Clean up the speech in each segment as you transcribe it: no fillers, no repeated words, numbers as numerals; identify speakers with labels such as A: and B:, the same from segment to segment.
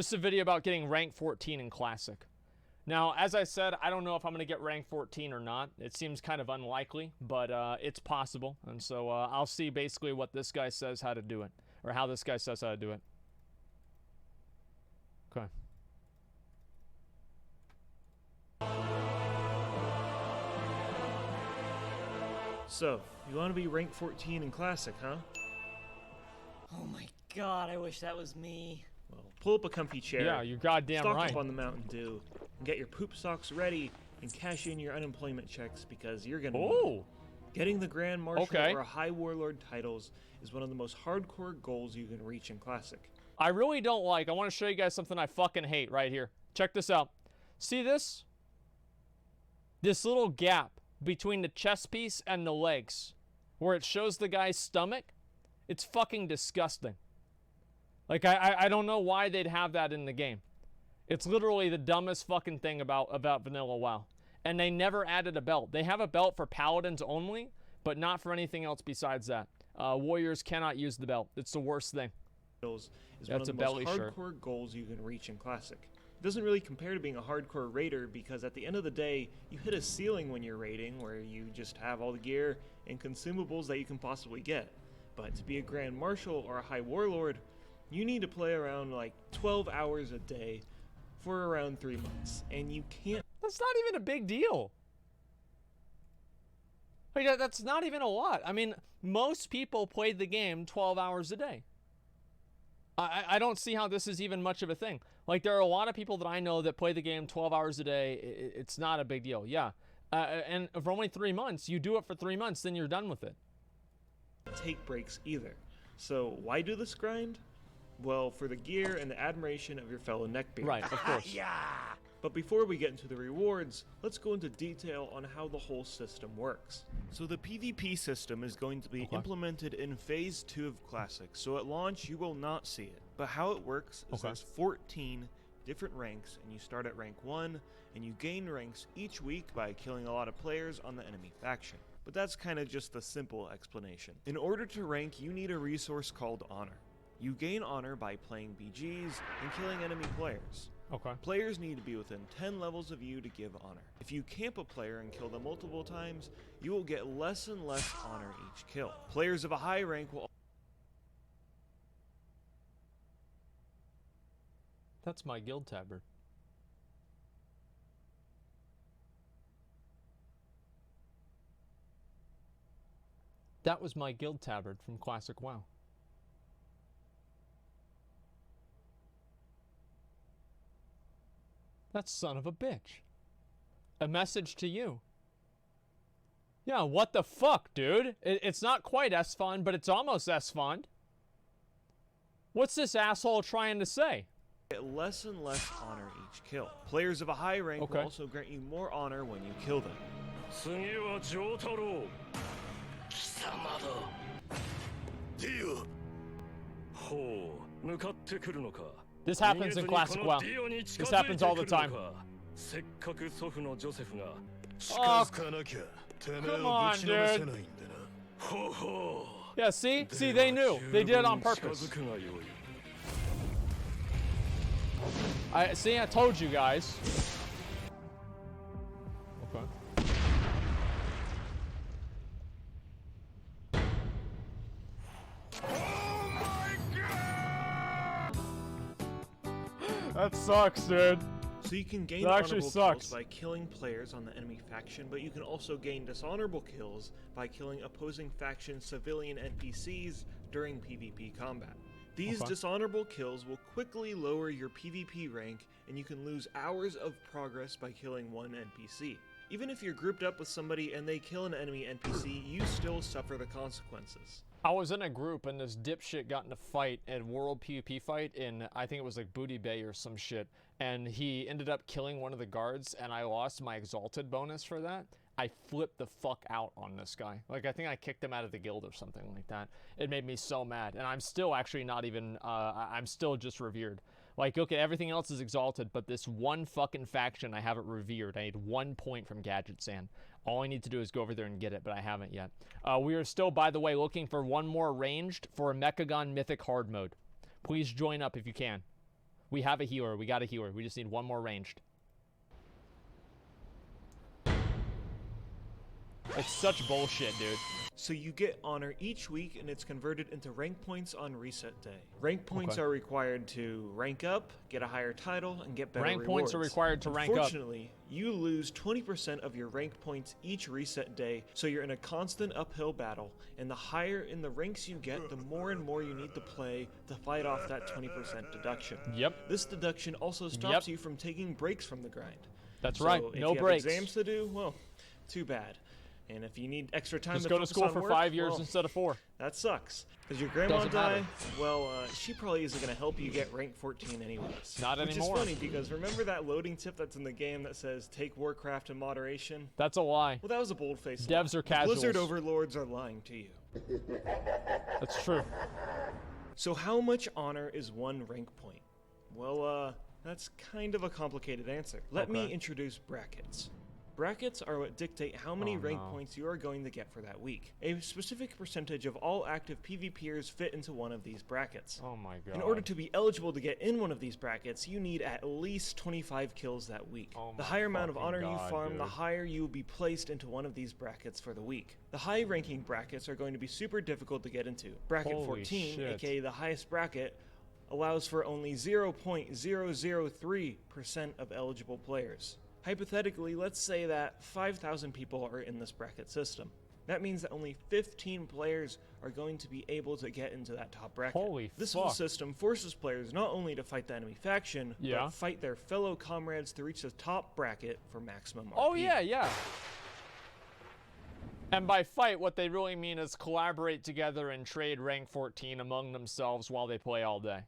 A: This is a video about getting rank 14 in Classic. Now, as I said, I don't know if I'm going to get rank 14 or not. It seems kind of unlikely, but it's possible. And so I'll see basically what this guy says how to do it. Or how this guy says how to do it. Okay.
B: So, you want to be rank 14 in Classic, huh?
C: Oh my god, I wish that was me.
B: Well, pull up a comfy chair.
A: Yeah, you're goddamn
B: stock
A: right.
B: up on the Mountain Dew, and get your poop socks ready, and cash in your unemployment checks because you're gonna.
A: Oh.
B: Getting the Grand Marshal or High Warlord titles is one of the most hardcore goals you can reach in Classic.
A: I really don't like. I want to show you guys something I fucking hate right here. Check this out. See this? This little gap between the chest piece and the legs, where it shows the guy's stomach. It's fucking disgusting. Like, I don't know why they'd have that in the game. It's literally the dumbest fucking thing about Vanilla WoW. And they never added a belt. They have a belt for Paladins only, but not for anything else besides that. Warriors cannot use the belt. It's the worst thing.
B: Is one of the most hardcore goals you can reach in Classic. It doesn't really compare to being a hardcore raider because at the end of the day, you hit a ceiling when you're raiding where you just have all the gear and consumables that you can possibly get. But to be a Grand Marshal or a High Warlord, you need to play around like 12 hours a day for around 3 months, and you can't.
A: That's not even a big deal. Like, that's not even a lot. I mean, most people played the game 12 hours a day. I don't see how this is even much of a thing. Like, there are a lot of people that I know that play the game 12 hours a day. It's not a big deal, yeah. And for only 3 months, you do it for 3 months, then you're done with it.
B: Take breaks either. So why do this grind? Well, for the gear and the admiration of your fellow neckbeards.
A: Right, of course.
C: Yeah.
B: But before we get into the rewards, let's go into detail on how the whole system works. So the PvP system is going to be implemented in Phase 2 of Classic, so at launch you will not see it. But how it works is there's 14 different ranks, and you start at rank 1, and you gain ranks each week by killing a lot of players on the enemy faction. But that's kind of just the simple explanation. In order to rank, you need a resource called Honor. You gain Honor by playing BGs and killing enemy players.
A: Okay.
B: Players need to be within 10 levels of you to give Honor. If you camp a player and kill them multiple times, you will get less and less Honor each kill. Players of a high rank will...
A: That's my guild tabard. That was my guild tabard from Classic WoW. That son of a bitch. A message to you. Yeah, what the fuck, dude? It's not quite S-Fond, but it's almost S-Fond. What's this asshole trying to say?
B: Get less and less Honor each kill. Players of a high rank will also grant you more Honor when you kill them.
A: This happens in Classic WoW. This happens all the time. Oh, come on, dude. Yeah, see? See, they knew. They did it on purpose. I told you guys. Okay. That sucks, dude.
B: So you can gain honorable kills by killing players on the enemy faction, but you can also gain dishonorable kills by killing opposing faction civilian NPCs during PvP combat. These dishonorable kills will quickly lower your PvP rank, and you can lose hours of progress by killing one NPC. Even if you're grouped up with somebody and they kill an enemy NPC, you still suffer the consequences.
A: I was in a group and this dipshit got in a fight, a world PvP fight in, I think it was like Booty Bay or some shit, and he ended up killing one of the guards and I lost my exalted bonus for that. I flipped the fuck out on this guy. Like, I think I kicked him out of the guild or something like that. It made me so mad. And I'm still actually not even, I'm still just revered. Like, okay, everything else is exalted, but this one fucking faction, I have it revered. I need 1 point from Gadget Sand. All I need to do is go over there and get it, but I haven't yet. We are still, by the way, looking for one more ranged for a Mechagon Mythic Hard Mode. Please join up if you can. We have a healer. We got a healer. We just need one more ranged. It's such bullshit, dude.
B: So you get honor each week, and it's converted into rank points on reset day. Rank points are required to rank up, get a higher title, and get better
A: Rank
B: rewards.
A: points are required to rank up.
B: Unfortunately, you lose 20% of your rank points each reset day, so you're in a constant uphill battle, and the higher in the ranks you get, the more and more you need to play to fight off that 20% deduction.
A: Yep.
B: This deduction also stops you from taking breaks from the grind.
A: That's
B: So
A: right.
B: if
A: No
B: you
A: breaks.
B: have exams to do, well, too bad. And if you need extra time
A: Just
B: to
A: go to
B: focus
A: school
B: on
A: for
B: work,
A: 5 years
B: well,
A: instead of 4.
B: that sucks. Does your grandma
A: Doesn't
B: die?
A: matter.
B: Well, she probably isn't going to help you get rank 14 anyways.
A: Not anymore.
B: Which is funny because remember that loading tip that's in the game that says take Warcraft in moderation?
A: That's a lie.
B: Well, that was a bold-faced
A: Devs
B: lie.
A: are
B: The
A: casuals.
B: Blizzard overlords are lying to you.
A: That's true.
B: So how much honor is one rank point? Well, that's kind of a complicated answer. Let me introduce brackets. Brackets are what dictate how many rank points you are going to get for that week. A specific percentage of all active PvPers fit into one of these brackets.
A: Oh my god.
B: In order to be eligible to get in one of these brackets, you need at least 25 kills that week.
A: Oh
B: The
A: my
B: higher amount of
A: fucking
B: honor you
A: God,
B: farm,
A: dude.
B: the higher you will be placed into one of these brackets for the week. The high ranking brackets are going to be super difficult to get into. Bracket
A: Holy
B: 14,
A: shit.
B: aka the highest bracket, allows for only 0.003% of eligible players. Hypothetically, let's say that 5,000 people are in this bracket system. That means that only 15 players are going to be able to get into that top bracket.
A: Holy
B: This whole
A: fuck.
B: system forces players not only to fight the enemy faction,
A: Yeah.
B: but fight their fellow comrades to reach the top bracket for maximum RP.
A: Oh yeah, yeah. And by fight, what they really mean is collaborate together and trade rank 14 among themselves while they play all day.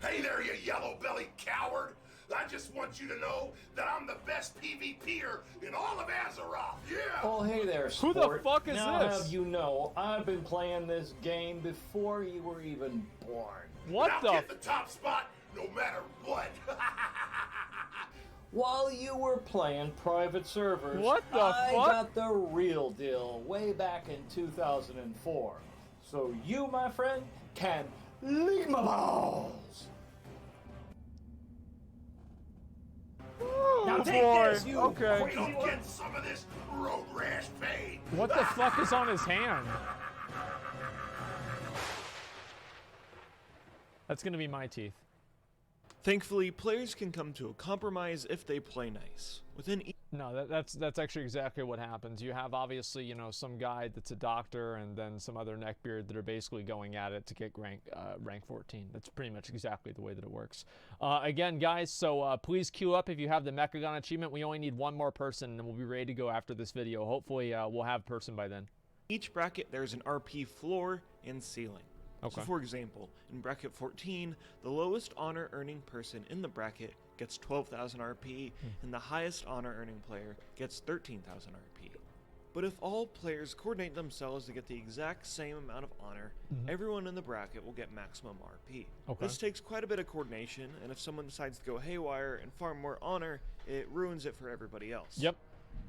D: Hey there, you yellow-bellied coward! I just want you to know that I'm the best PvPer in all of Azeroth, yeah!
E: Oh, hey there,
A: Who
E: sport.
A: the fuck is
E: now
A: this?
E: have you know, I've been playing this game before you were even born.
A: What
D: I'll
A: the?
D: get the top spot no matter what!
E: While you were playing private servers,
A: What the
E: I
A: fuck?
E: got the real deal way back in 2004. So you, my friend, can lick my balls.
A: Now
E: take this, you
A: Okay.
E: crazy
D: Don't
E: one.
D: get some of this road rash pain!
A: What the fuck is on his hand? That's gonna be my teeth.
B: Thankfully, players can come to a compromise if they play nice. Within each
A: No, that's actually exactly what happens. You have obviously, you know, some guy that's a doctor and then some other neckbeard that are basically going at it to get rank 14. That's pretty much exactly the way that it works. Again, guys, so please queue up if you have the Mechagon achievement. We only need one more person and we'll be ready to go after this video. Hopefully, we'll have a person by then.
B: bracket, there's an RP floor and ceiling.
A: Okay.
B: So for example, in bracket 14, the lowest honor earning person in the bracket gets 12,000 RP, and the highest honor earning player gets 13,000 RP. But if all players coordinate themselves to get the exact same amount of honor, everyone in the bracket will get maximum RP.
A: Okay.
B: This takes quite a bit of coordination, and if someone decides to go haywire and farm more honor, it ruins it for everybody else.
A: Yep.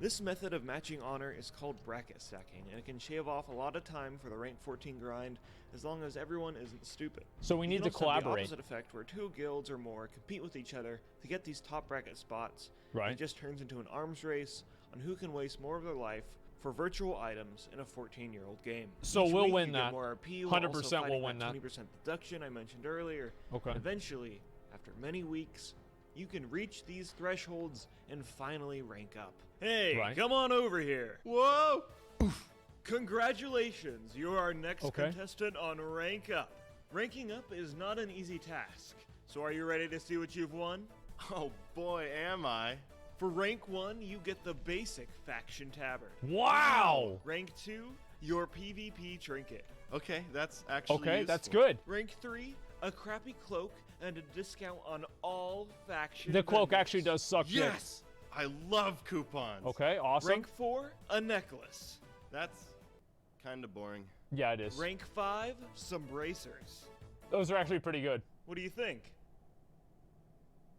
B: This method of matching honor is called bracket stacking, and it can shave off a lot of time for the rank 14 grind as long as everyone isn't stupid.
A: So we
B: You
A: need
B: can
A: to
B: also have
A: collaborate.
B: the opposite effect where 2 guilds or more compete with each other to get these top bracket spots.
A: Right.
B: It just turns into an arms race on who can waste more of their life for virtual items in a 14-year-old game.
A: So
B: Each
A: we'll
B: week
A: win
B: you
A: that.
B: get more RP while
A: 100%
B: also
A: we'll
B: fighting
A: win that.
B: 20% deduction I mentioned earlier.
A: Okay.
B: And eventually, after many weeks, you can reach these thresholds and finally rank up. Hey,
A: Right.
B: come on over here. Whoa! Congratulations, you're our next
A: Okay.
B: contestant on Rank Up. Ranking up is not an easy task. So are you ready to see what you've won?
F: Oh boy, am I.
B: For rank 1, you get the basic faction tabard.
A: Wow.
B: Rank 2, your PvP trinket.
F: Okay, that's actually
A: Okay, that's
F: useful.
A: good.
B: Rank 3, a crappy cloak and a discount on all faction
A: The cloak
B: vendors.
A: actually does suck dick.
F: Yes! I love coupons.
A: Okay, awesome.
B: Rank 4, a necklace.
F: That's kind of boring.
A: Yeah, it is.
B: Rank 5, some bracers.
A: Those are actually pretty good.
B: What do you think?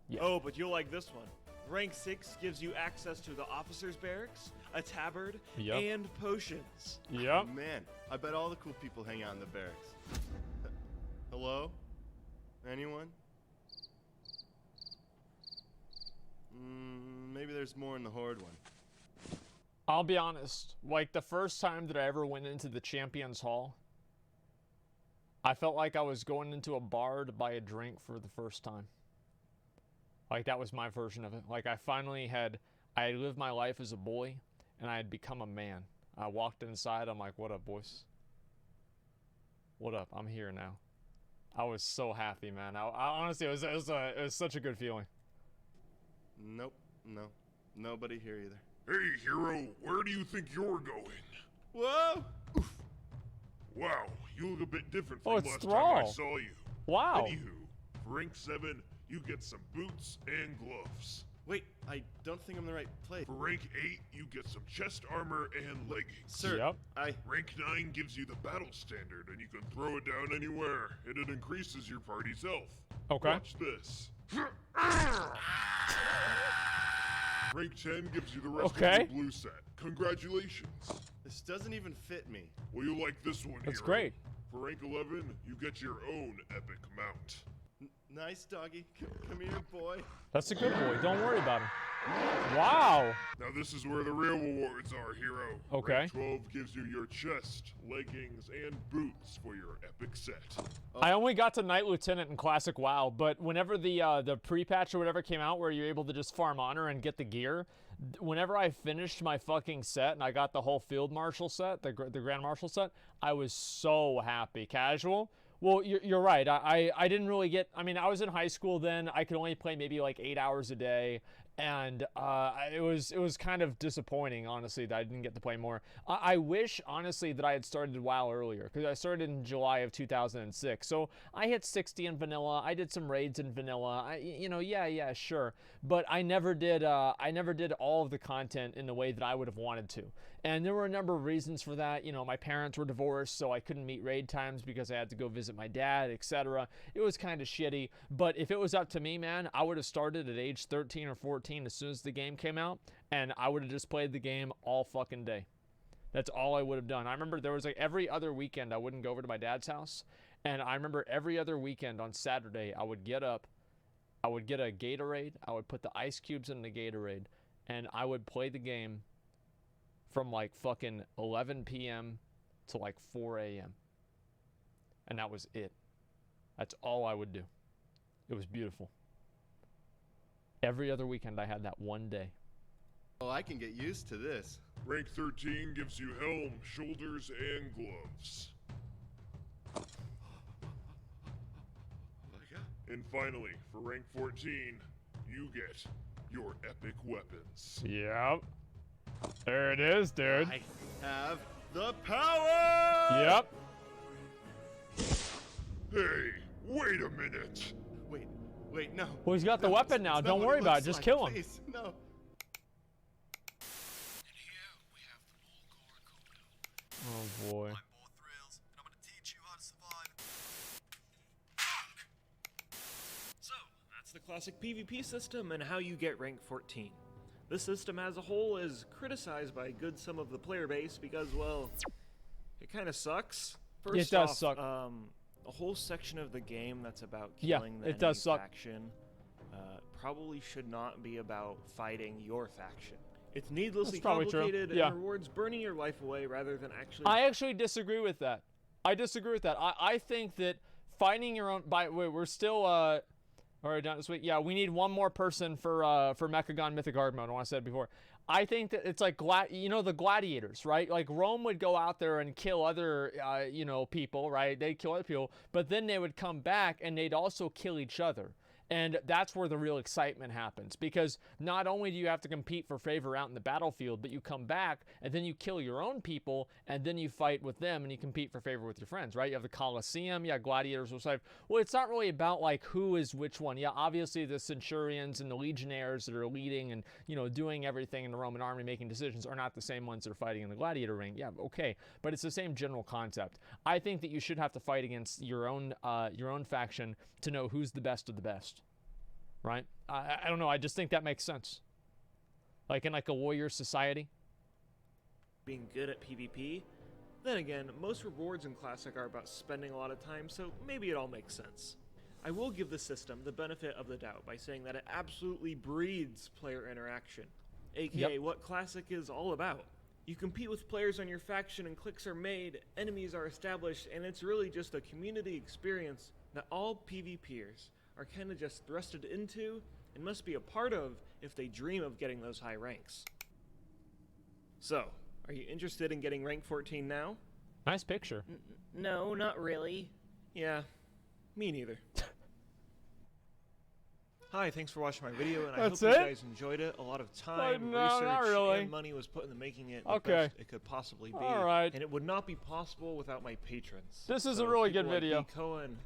A: Yeah.
B: Oh, but you'll like this one. Rank 6 gives you access to the officer's barracks, a tabard,
A: Yep.
B: and potions.
A: Yep.
F: Man, I bet all the cool people hang out in the barracks. Hello? Anyone? Maybe there's more in the Horde one.
A: I'll be honest, like the first time that I ever went into the Champions Hall, I felt like I was going into a bar to buy a drink for the first time. Like that was my version of it. Like I had lived my life as a boy and I had become a man. I walked inside, I'm like, what up, boys? What up? I'm here now. I was so happy, man. I honestly, it was such a good feeling.
F: Nope, no. Nobody here either.
D: Hey, hero, where do you think you're going?
F: Whoa!
D: Wow, you look a bit different
A: Oh,
D: from
A: it's
D: last time I
A: Thrall.
D: saw you.
A: Wow.
D: Anywho, for rank 7, you get some boots and gloves.
F: Wait, I don't think I'm in the right place.
D: For rank 8, you get some chest armor and leggings.
F: Sir,
A: Yep.
D: Rank 9 gives you the battle standard, and you can throw it down anywhere, and it increases your party's health.
A: Okay.
D: Watch this. Rank 10 gives you the rest of
A: Okay.
D: your blue set. Congratulations.
F: This doesn't even fit me.
D: Well, you like this one,
A: That's
D: hero.
A: great.
D: For rank 11, you get your own epic mount.
F: Nice, doggy. Come here, boy.
A: That's a good boy. Don't worry about him. Wow.
D: Now this is where the real rewards are, hero.
A: Okay.
D: Rank 12 gives you your chest, leggings, and boots for your epic set.
A: I only got to Knight Lieutenant in Classic WoW, but whenever the pre-patch or whatever came out where you're able to just farm honor and get the gear, whenever I finished my fucking set and I got the whole Field Marshal set, the Grand Marshal set, I was so happy. Casual? Well, you're right. I didn't really get... I mean, I was in high school then. I could only play maybe like 8 hours a day. And it was kind of disappointing, honestly, that I didn't get to play more. I wish, honestly, that I had started WoW earlier, because I started in July of 2006. So I hit 60 in vanilla. I did some raids in vanilla. Yeah, sure. But I never did all of the content in the way that I would have wanted to. And there were a number of reasons for that. You know, my parents were divorced, so I couldn't meet raid times because I had to go visit my dad, etc. It was kind of shitty. But if it was up to me, man, I would have started at age 13 or 14 as soon as the game came out, and I would have just played the game all fucking day. That's all I would have done. I remember there was like every other weekend I wouldn't go over to my dad's house, and I remember every other weekend on Saturday I would get up, I would get a Gatorade, I would put the ice cubes in the Gatorade, and I would play the game from like fucking 11 p.m. to like 4 a.m. And that was it. That's all I would do. It was beautiful. Every other weekend I had that one day.
F: Oh, I can get used to this.
D: Rank 13 gives you helm, shoulders, and gloves. And finally, for rank 14, you get your epic weapons.
A: Yep. There it is, dude.
F: I have the power!
A: Yep.
D: Hey, wait a minute.
F: Wait, no.
A: Well, he's got the
F: No,
A: weapon now.
F: it's not
A: Don't
F: what
A: worry about it.
F: looks
A: Just
F: like.
A: kill him.
F: Please, no.
A: Oh, boy.
B: So, that's the classic PvP system and how you get rank 14. This system as a whole is criticized by a good some of the player base because, well, it kind of sucks. First
A: It does
B: off,
A: suck.
B: A whole section of the game that's about
A: Yeah,
B: killing the
A: it
B: enemy
A: does suck.
B: faction probably should not be about fighting your faction. It's needlessly
A: That's probably true.
B: complicated
A: Yeah.
B: and rewards burning your life away rather than actually...
A: I actually disagree with that. I think that finding your own... we're still... all right, done this week. Yeah, we need one more person for Mechagon Mythic Hard Mode. I want to say it before. I think that it's like, the gladiators, right? Like, Rome would go out there and kill other, people, right? They'd kill other people, but then they would come back and they'd also kill each other. And that's where the real excitement happens, because not only do you have to compete for favor out in the battlefield, but you come back and then you kill your own people and then you fight with them and you compete for favor with your friends, right? You have the Colosseum, yeah, gladiators will say, well, it's not really about like who is which one. Yeah, obviously the centurions and the legionnaires that are leading and, doing everything in the Roman army, making decisions, are not the same ones that are fighting in the gladiator ring. Yeah, okay, but it's the same general concept. I think that you should have to fight against your own faction to know who's the best of the best. right? I don't know. I just think that makes sense. Like in like a warrior society.
B: Being good at PvP. Then again, most rewards in Classic are about spending a lot of time, so maybe it all makes sense. I will give the system the benefit of the doubt by saying that it absolutely breeds player interaction, aka what Classic is all about. You compete with players on your faction and clicks are made, enemies are established, and it's really just a community experience that all PvPers are kinda just thrusted into and must be a part of if they dream of getting those high ranks. So, are you interested in getting rank 14 now?
A: Nice picture.
C: No, not really.
B: Yeah, me neither. Hi, thanks for watching my video, and I hope
A: That's
B: you
A: it?
B: guys enjoyed it. A lot of time,
A: No,
B: research,
A: not really.
B: and money was put into making it the
A: Okay.
B: best it could possibly be.
A: All right.
B: And it would not be possible without my patrons.
A: This is a
B: So
A: really
B: people
A: good
B: like
A: video.
B: B. Cohen,